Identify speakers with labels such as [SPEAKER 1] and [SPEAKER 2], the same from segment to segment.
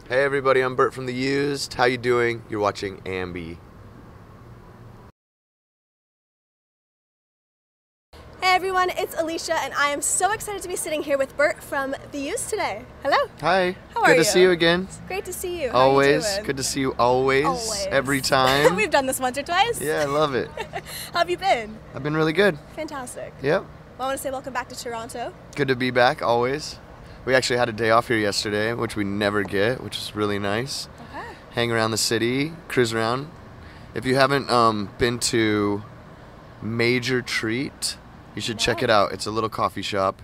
[SPEAKER 1] Hey everybody, I'm Bert from The Used. How you doing? You're watching AMBY.
[SPEAKER 2] Hey everyone, it's Alicia and I am so excited to be sitting here with Bert from The Used today. Hello.
[SPEAKER 1] Hi.
[SPEAKER 2] How are you?
[SPEAKER 1] Good to see you again.
[SPEAKER 2] It's great to see you. How
[SPEAKER 1] always.
[SPEAKER 2] Are you doing?
[SPEAKER 1] Good to see you always.
[SPEAKER 2] Always.
[SPEAKER 1] Every time.
[SPEAKER 2] We've done this once or twice.
[SPEAKER 1] Yeah, I love it.
[SPEAKER 2] How have you been?
[SPEAKER 1] I've been really good.
[SPEAKER 2] Fantastic.
[SPEAKER 1] Yep.
[SPEAKER 2] Well, I want to say welcome back to Toronto.
[SPEAKER 1] Good to be back, always. We actually had a day off here yesterday, which we never get, which is really nice.
[SPEAKER 2] Okay.
[SPEAKER 1] Hang around the city, cruise around. If you haven't been to Major Treat, you should check it out. It's a little coffee shop.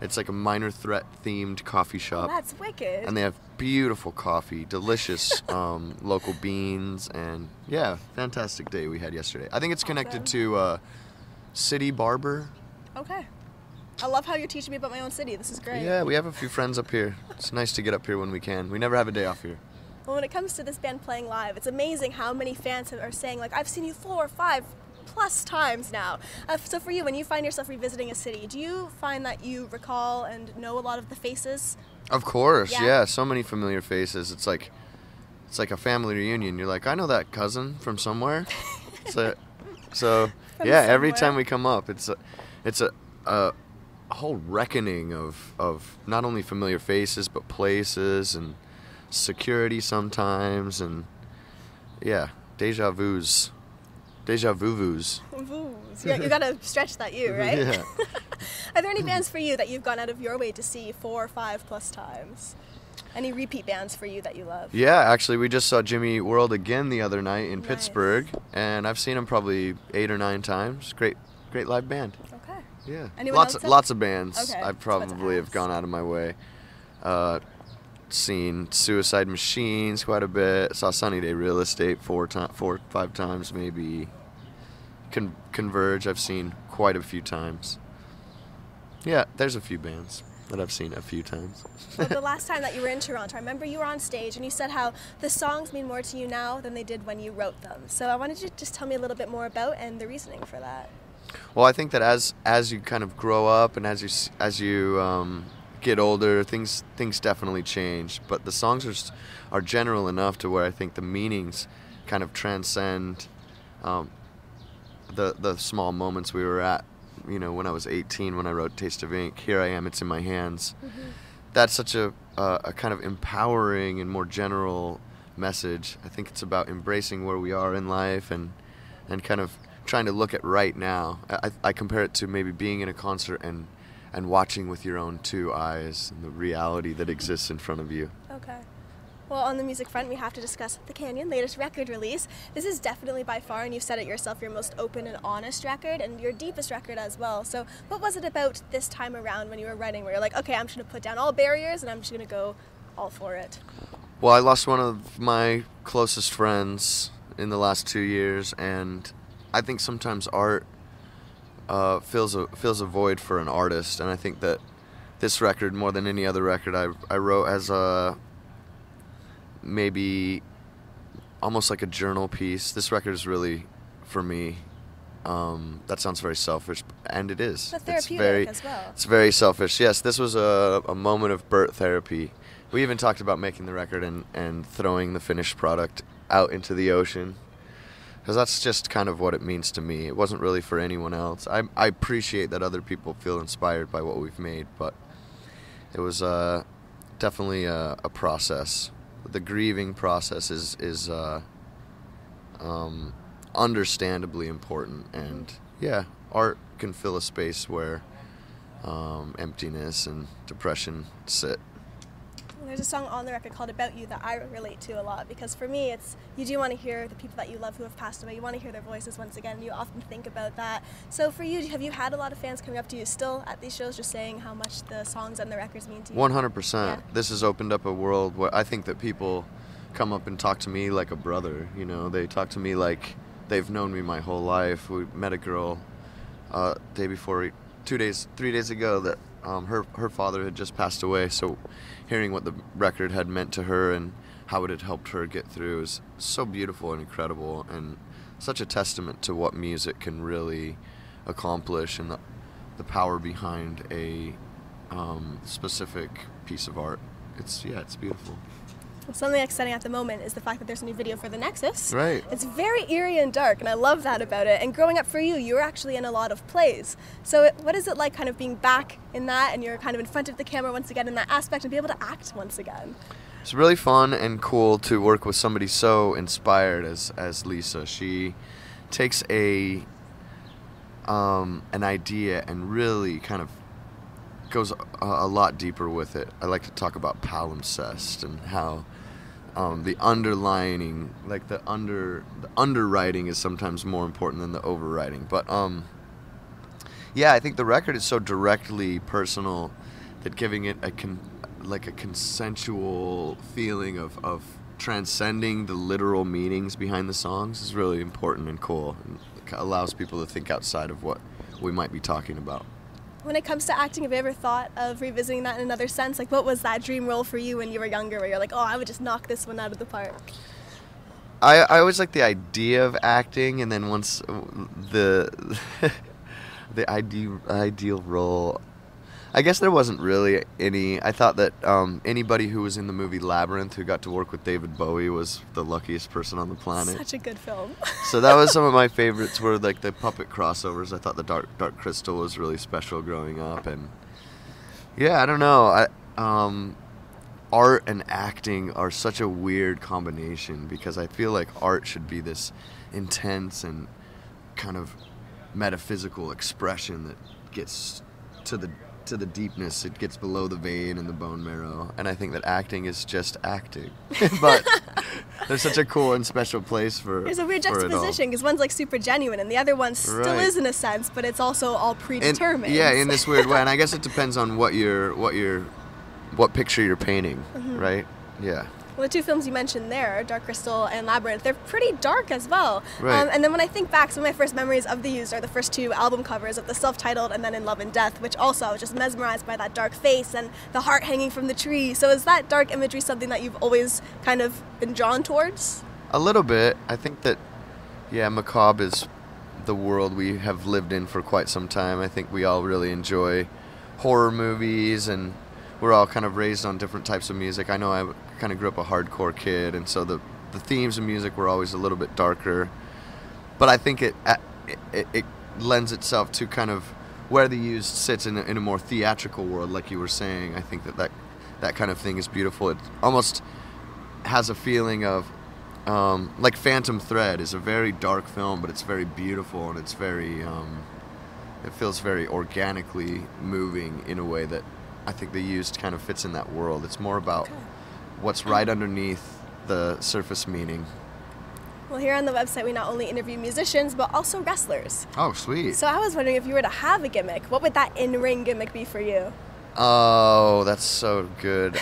[SPEAKER 1] It's like a Minor Threat themed coffee shop.
[SPEAKER 2] Oh, that's wicked.
[SPEAKER 1] And they have beautiful coffee, delicious local beans, and yeah, fantastic day we had yesterday. I think it's connected to City Barber.
[SPEAKER 2] Okay. I love how you're teaching me about my own city. This is great.
[SPEAKER 1] Yeah, we have a few friends up here. It's nice to get up here when we can. We never have a day off here.
[SPEAKER 2] Well, when it comes to this band playing live, it's amazing how many fans are saying, like, I've seen you 4 or 5 plus times now. So for you, when you find yourself revisiting a city, do you find that you recall and know a lot of the faces?
[SPEAKER 1] Of course, yeah. So many familiar faces. It's like a family reunion. You're like, I know that cousin from somewhere. So yeah, every time we come up, it's a whole reckoning of not only familiar faces but places and security sometimes, and yeah, deja vus.
[SPEAKER 2] Yeah, you gotta stretch that U, right?
[SPEAKER 1] Yeah.
[SPEAKER 2] Are there any bands for you that you've gone out of your way to see 4 or 5 plus times? Any repeat bands for you that you love?
[SPEAKER 1] Yeah, actually, we just saw Jimmy Eat World again the other night in Pittsburgh, and I've seen him probably 8 or 9 times. Great live band.
[SPEAKER 2] Okay.
[SPEAKER 1] Yeah.
[SPEAKER 2] Anyone
[SPEAKER 1] Lots of bands.
[SPEAKER 2] Okay,
[SPEAKER 1] I probably have gone out of my way. Seen Suicide Machines quite a bit. Saw Sunny Day Real Estate 4 or 5 times maybe. Converge I've seen quite a few times. Yeah, there's a few bands that I've seen a few times.
[SPEAKER 2] Well, the last time that you were in Toronto, I remember you were on stage and you said how the songs mean more to you now than they did when you wrote them. So I wanted you to just tell me a little bit more about and the reasoning for that.
[SPEAKER 1] Well, I think that as you kind of grow up and as you get older, things definitely change. But the songs are general enough to where I think the meanings kind of transcend the small moments we were at. You know, when I was 18, when I wrote Taste of Ink, Here I Am, It's in My Hands. Mm-hmm. That's such a kind of empowering and more general message. I think it's about embracing where we are in life and kind of trying to look at right now. I compare it to maybe being in a concert and watching with your own 2 eyes and the reality that exists in front of you.
[SPEAKER 2] Okay. Well, on the music front, we have to discuss The Canyon, latest record release. This is definitely by far, and you've said it yourself, your most open and honest record, and your deepest record as well. So what was it about this time around when you were writing where you're like, okay, I'm just going to put down all barriers and I'm just going to go all for it?
[SPEAKER 1] Well, I lost one of my closest friends in the last 2 years, and I think sometimes art fills a void for an artist, and I think that this record, more than any other record I wrote as a maybe almost like a journal piece. This record is really for me. That sounds very selfish, and it is.
[SPEAKER 2] But therapeutic as well.
[SPEAKER 1] It's very selfish. Yes, this was a moment of Bert therapy. We even talked about making the record and throwing the finished product out into the ocean, because that's just kind of what it means to me. It wasn't really for anyone else. I appreciate that other people feel inspired by what we've made, but it was definitely a process. The grieving process is understandably important, and yeah, art can fill a space where emptiness and depression sit.
[SPEAKER 2] There's a song on the record called About You that I relate to a lot, because for me it's, you do want to hear the people that you love who have passed away, you want to hear their voices once again, and you often think about that. So for you, have you had a lot of fans coming up to you still at these shows just saying how much the songs and the records mean to you?
[SPEAKER 1] 100%.
[SPEAKER 2] Yeah.
[SPEAKER 1] This has opened up a world where I think that people come up and talk to me like a brother, you know, they talk to me like they've known me my whole life. We met a girl day before, 3 days ago that her father had just passed away, so hearing what the record had meant to her and how it had helped her get through is so beautiful and incredible, and such a testament to what music can really accomplish and the power behind a specific piece of art. It's beautiful.
[SPEAKER 2] Well, something exciting at the moment is the fact that there's a new video for the Nexus.
[SPEAKER 1] Right.
[SPEAKER 2] It's very eerie and dark, and I love that about it. And growing up for you, you were actually in a lot of plays. So what is it like kind of being back in that, and you're kind of in front of the camera once again in that aspect, and be able to act once again?
[SPEAKER 1] It's really fun and cool to work with somebody so inspired as Lisa. She takes an idea and really kind of goes a lot deeper with it. I like to talk about palimpsest and how the underlining, like the underwriting is sometimes more important than the overwriting. But yeah, I think the record is so directly personal that giving it a consensual feeling of transcending the literal meanings behind the songs is really important and cool, and allows people to think outside of what we might be talking about.
[SPEAKER 2] When it comes to acting, have you ever thought of revisiting that in another sense? Like, what was that dream role for you when you were younger, where you're like, oh, I would just knock this one out of the park?
[SPEAKER 1] I always like the idea of acting, and then once the the ideal role, I guess there wasn't really any. I thought that anybody who was in the movie Labyrinth who got to work with David Bowie was the luckiest person on the planet.
[SPEAKER 2] Such a good film.
[SPEAKER 1] So that was some of my favorites, were like the puppet crossovers. I thought the Dark Crystal was really special growing up, and yeah, I don't know. Art and acting are such a weird combination, because I feel like art should be this intense and kind of metaphysical expression that gets to the deepness. It gets below the vein and the bone marrow, and I think that acting is just acting. But there's such a cool and special place for
[SPEAKER 2] There's a weird juxtaposition, because one's like super genuine and the other one still is in a sense, but it's also all predetermined.
[SPEAKER 1] And, yeah, in this weird way, and I guess it depends on what picture you're painting, right? Yeah.
[SPEAKER 2] Well, the two films you mentioned there, Dark Crystal and Labyrinth, they're pretty dark as well.
[SPEAKER 1] Right.
[SPEAKER 2] And then when I think back, some of my first memories of the Used are the first two album covers of the self-titled and then In Love and Death, which also I was just mesmerized by that dark face and the heart hanging from the tree. So is that dark imagery something that you've always kind of been drawn towards?
[SPEAKER 1] A little bit. I think that, yeah, macabre is the world we have lived in for quite some time. I think we all really enjoy horror movies, and we're all kind of raised on different types of music. I know I kind of grew up a hardcore kid, and so the themes of music were always a little bit darker. But I think it lends itself to kind of where the Used sits in a more theatrical world, like you were saying. I think that kind of thing is beautiful. It almost has a feeling of, like Phantom Thread is a very dark film, but it's very beautiful, and it's very, it feels very organically moving in a way that I think the Used kind of fits in that world. It's more about what's right underneath the surface meaning.
[SPEAKER 2] Well, here on the website, we not only interview musicians, but also wrestlers.
[SPEAKER 1] Oh, sweet.
[SPEAKER 2] So I was wondering, if you were to have a gimmick, what would that in-ring gimmick be for you?
[SPEAKER 1] Oh, that's so good.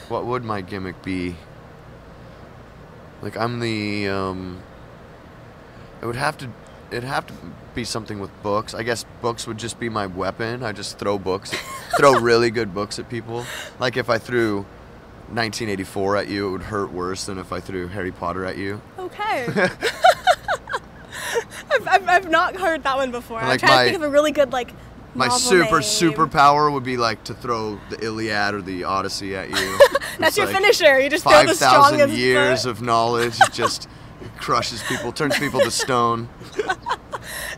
[SPEAKER 1] What would my gimmick be? Like, I'm the, it'd have to be something with books. I guess books would just be my weapon. I just throw throw really good books at people. Like, if I threw 1984 at you, it would hurt worse than if I threw Harry Potter at you.
[SPEAKER 2] Okay. I've not heard that one before.
[SPEAKER 1] Like,
[SPEAKER 2] I'm trying to think of a really good, like,
[SPEAKER 1] my superpower would be like to throw the Iliad or the Odyssey at you.
[SPEAKER 2] That's your finisher. You just throw the strongest.
[SPEAKER 1] 5,000 years of knowledge. It just crushes people, turns people to stone.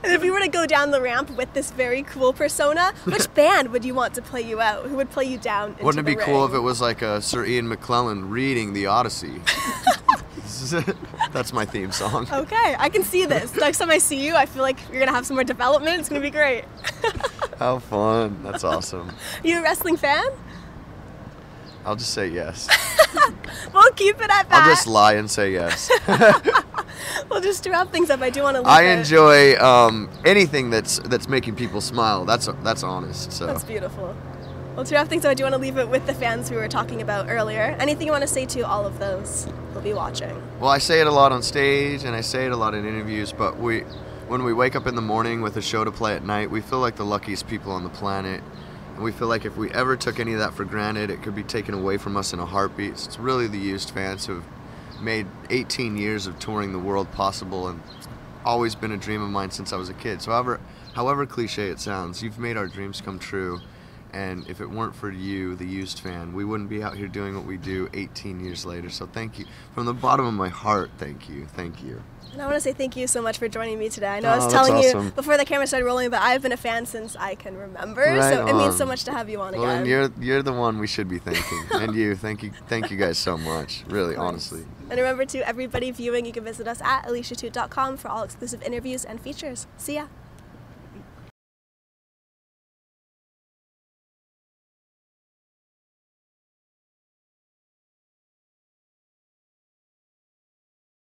[SPEAKER 2] And if you were to go down the ramp with this very cool persona, which band would you want to play you out? Who would play you down into
[SPEAKER 1] Wouldn't it be
[SPEAKER 2] the
[SPEAKER 1] cool
[SPEAKER 2] ring?
[SPEAKER 1] if it was like a Sir Ian McClellan reading the Odyssey? That's my theme song.
[SPEAKER 2] Okay, I can see this. Next time I see you, I feel like you're going to have some more development. It's going to be great.
[SPEAKER 1] How fun. That's awesome.
[SPEAKER 2] Are you a wrestling fan?
[SPEAKER 1] I'll just say yes.
[SPEAKER 2] We'll keep it at that.
[SPEAKER 1] I'll just lie and say yes.
[SPEAKER 2] Well, just to wrap things up, I do want to leave
[SPEAKER 1] I enjoy anything that's making people smile. That's honest. So.
[SPEAKER 2] That's beautiful. Well, to wrap things up, I do want to leave it with the fans we were talking about earlier. Anything you want to say to all of those who'll be watching?
[SPEAKER 1] Well, I say it a lot on stage, and I say it a lot in interviews, but when we wake up in the morning with a show to play at night, we feel like the luckiest people on the planet. And we feel like if we ever took any of that for granted, it could be taken away from us in a heartbeat. It's really the Used fans who have made 18 years of touring the world possible, and always been a dream of mine since I was a kid. So however cliche it sounds, you've made our dreams come true. And if it weren't for you, the Used fan, we wouldn't be out here doing what we do 18 years later. So thank you. From the bottom of my heart, thank you. Thank you.
[SPEAKER 2] And I want to say thank you so much for joining me today. I know I was
[SPEAKER 1] Oh,
[SPEAKER 2] telling
[SPEAKER 1] that's
[SPEAKER 2] you
[SPEAKER 1] awesome.
[SPEAKER 2] before the camera started rolling, but I've been a fan since I can remember.
[SPEAKER 1] Right
[SPEAKER 2] So it means
[SPEAKER 1] on.
[SPEAKER 2] so much to have you on
[SPEAKER 1] Well,
[SPEAKER 2] again.
[SPEAKER 1] and you're the one we should be thanking. And you. Thank you guys so much. Really,
[SPEAKER 2] Of course.
[SPEAKER 1] honestly.
[SPEAKER 2] And remember, to everybody viewing, you can visit us at aliciatoot.com for all exclusive interviews and features. See ya.